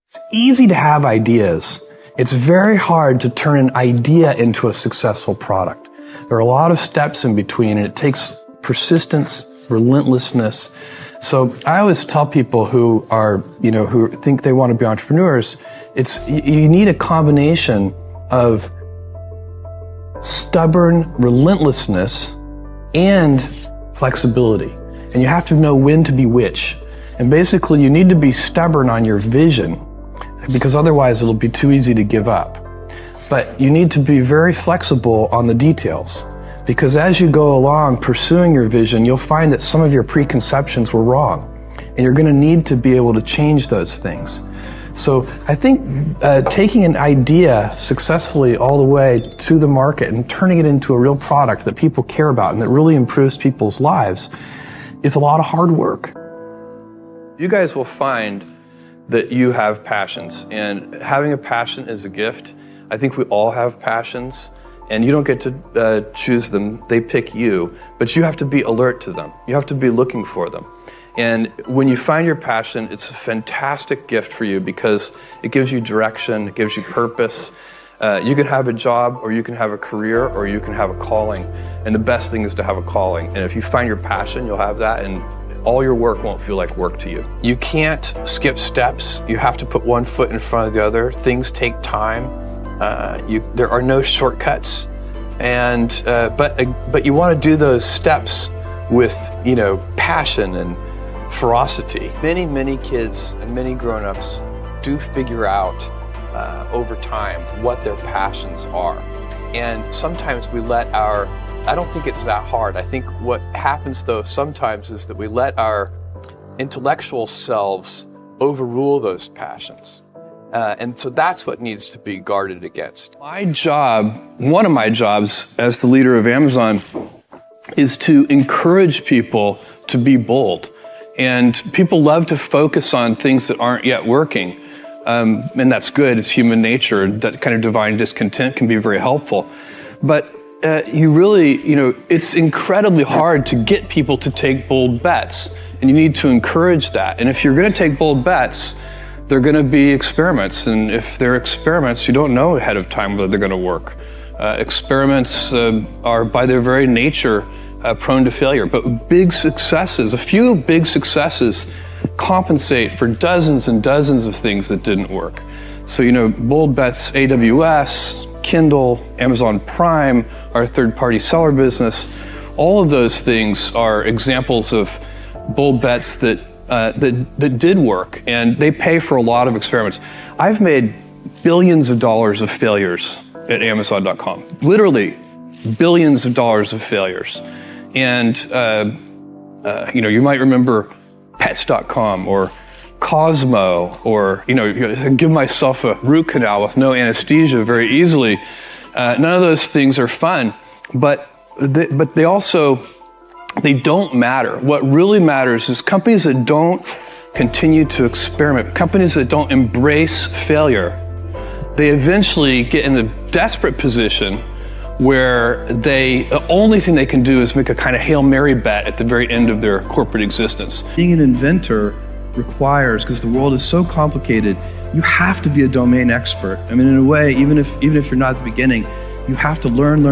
It's easy to have ideas. It's very hard to turn an idea into a successful product. There are a lot of steps in between, and it takes persistence, relentlessness. So I always tell people who are, who think they want to be entrepreneurs, you need a combination of stubborn relentlessness and flexibility. And you have to know when to be which. And basically, you need to be stubborn on your vision, because otherwise it'll be too easy to give up. But you need to be very flexible on the details, because as you go along pursuing your vision, you'll find that some of your preconceptions were wrong, and you're going to need to be able to change those things. So I think taking an idea successfully all the way to the market and turning it into a real product that people care about and that really improves people's lives is a lot of hard work. You guys will find that you have passions, and having a passion is a gift. I think we all have passions, and you don't get to choose them, they pick you, but you have to be alert to them. You have to be looking for them. And when you find your passion, it's a fantastic gift for you because it gives you direction, it gives you purpose. You can have a job, or you can have a career, or you can have a calling, and the best thing is to have a calling. And if you find your passion, you'll have that, and all your work won't feel like work to you. You can't skip steps. You have to put one foot in front of the other. Things take time. There are no shortcuts. And but you want to do those steps with passion and ferocity. Many kids and many grown-ups do figure out over time what their passions are. And sometimes we let I don't think it's that hard. I think what happens though sometimes is that we let our intellectual selves overrule those passions. And so that's what needs to be guarded against. One of my jobs as the leader of Amazon is to encourage people to be bold. And people love to focus on things that aren't yet working. And that's good, it's human nature. That kind of divine discontent can be very helpful. But it's incredibly hard to get people to take bold bets, and you need to encourage that. And if you're going to take bold bets, they're going to be experiments, and if they're experiments, you don't know ahead of time whether they're going to work. Experiments are by their very nature prone to failure, but a few big successes compensate for dozens and dozens of things that didn't work. So, bold bets, AWS, Kindle, Amazon Prime, our third-party seller business, all of those things are examples of bold bets that did work, and they pay for a lot of experiments. I've made billions of dollars of failures at Amazon.com, literally billions of dollars of failures. And you might remember Pets.com or Cosmo, or give myself a root canal with no anesthesia very easily. None of those things are fun, but they don't matter. What really matters is companies that don't continue to experiment, companies that don't embrace failure. They eventually get in a desperate position where the only thing they can do is make a kind of Hail Mary bet at the very end of their corporate existence. Being an inventor requires, because the world is so complicated, you have to be a domain expert. I mean, in a way, even if you're not at the beginning, you have to learn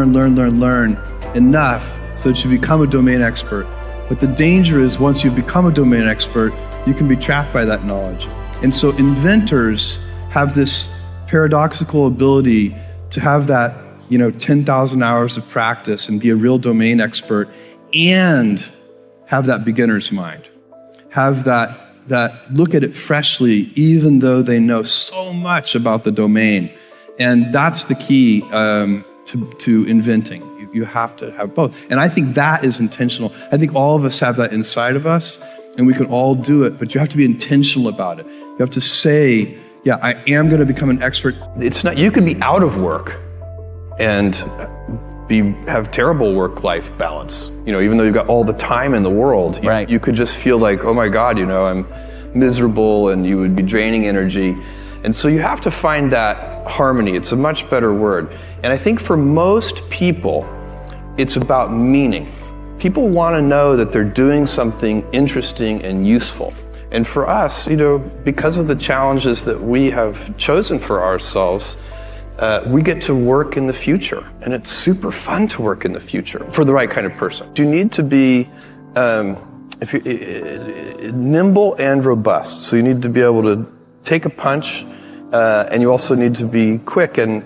enough so that you become a domain expert. But the danger is once you become a domain expert, you can be trapped by that knowledge. And so inventors have this paradoxical ability to have that 10,000 hours of practice and be a real domain expert, and have that beginner's mind. Have that look at it freshly, even though they know so much about the domain. And that's the key to inventing. You have to have both. And I think that is intentional. I think all of us have that inside of us, and we can all do it, but you have to be intentional about it. You have to say, yeah, I am going to become an expert. It's not, you could be out of work and have terrible work-life balance. Even though you've got all the time in the world, right. You could just feel like, oh my God, I'm miserable, and you would be draining energy. And so you have to find that harmony. It's a much better word. And I think for most people, it's about meaning. People want to know that they're doing something interesting and useful. And for us, because of the challenges that we have chosen for ourselves, we get to work in the future, and it's super fun to work in the future for the right kind of person. You need to be nimble and robust. So you need to be able to take a punch, and you also need to be quick and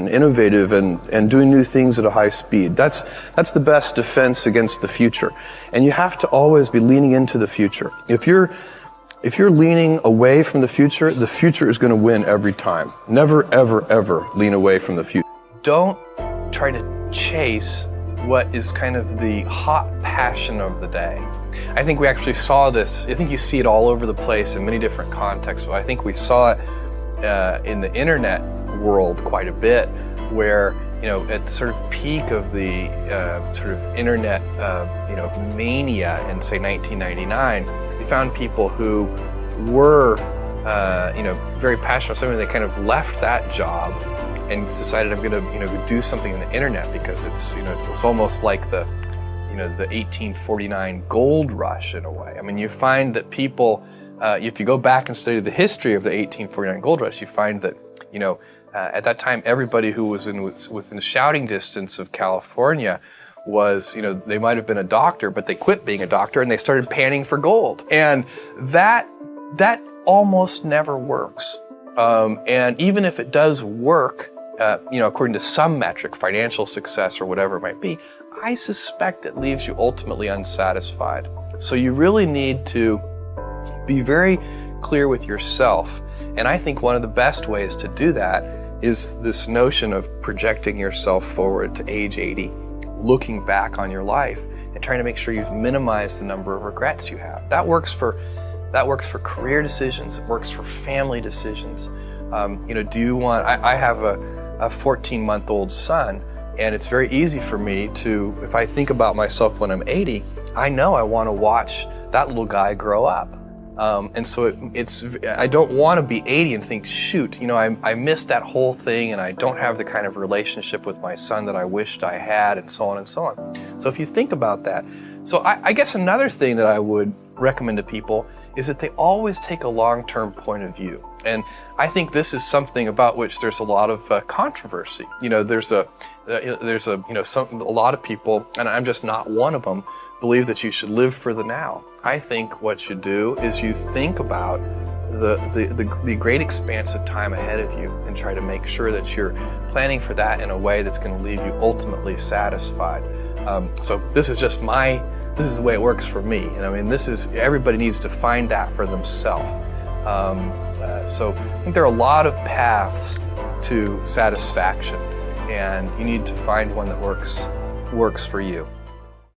innovative and doing new things at a high speed. That's the best defense against the future. And you have to always be leaning into the future. If you're leaning away from the future is going to win every time. Never, ever, ever lean away from the future. Don't try to chase what is kind of the hot passion of the day. I think we actually saw this. I think you see it all over the place in many different contexts, but I think we saw it in the internet world quite a bit, where at the sort of peak of the sort of internet mania in, say, 1999, you found people who were very passionate about something. They kind of left that job and decided, I'm going to do something in the internet, because it's almost like the 1849 gold rush in a way. I mean, you find that people, if you go back and study the history of the 1849 gold rush, you find that at that time, everybody who was within shouting distance of California was, they might have been a doctor, but they quit being a doctor and they started panning for gold. And that almost never works. And even if it does work, according to some metric, financial success or whatever it might be, I suspect it leaves you ultimately unsatisfied. So you really need to be very clear with yourself. And I think one of the best ways to do that is this notion of projecting yourself forward to age 80, looking back on your life and trying to make sure you've minimized the number of regrets you have. That works for career decisions. It works for family decisions. Do you want? I have a 14-month-old son, and it's very easy for me to, if I think about myself when I'm 80, I know I want to watch that little guy grow up. And so I don't want to be 80 and think, shoot, I missed that whole thing, and I don't have the kind of relationship with my son that I wished I had, and so on and so on. So if you think about that, so I guess another thing that I would recommend to people is that they always take a long-term point of view. And I think this is something about which there's a lot of controversy. There's a lot of people, and I'm just not one of them, believe that you should live for the now. I think what you do is you think about the great expanse of time ahead of you and try to make sure that you're planning for that in a way that's going to leave you ultimately satisfied. So this is the way it works for me. And I mean, everybody needs to find that for themselves. So I think there are a lot of paths to satisfaction, and you need to find one that works for you.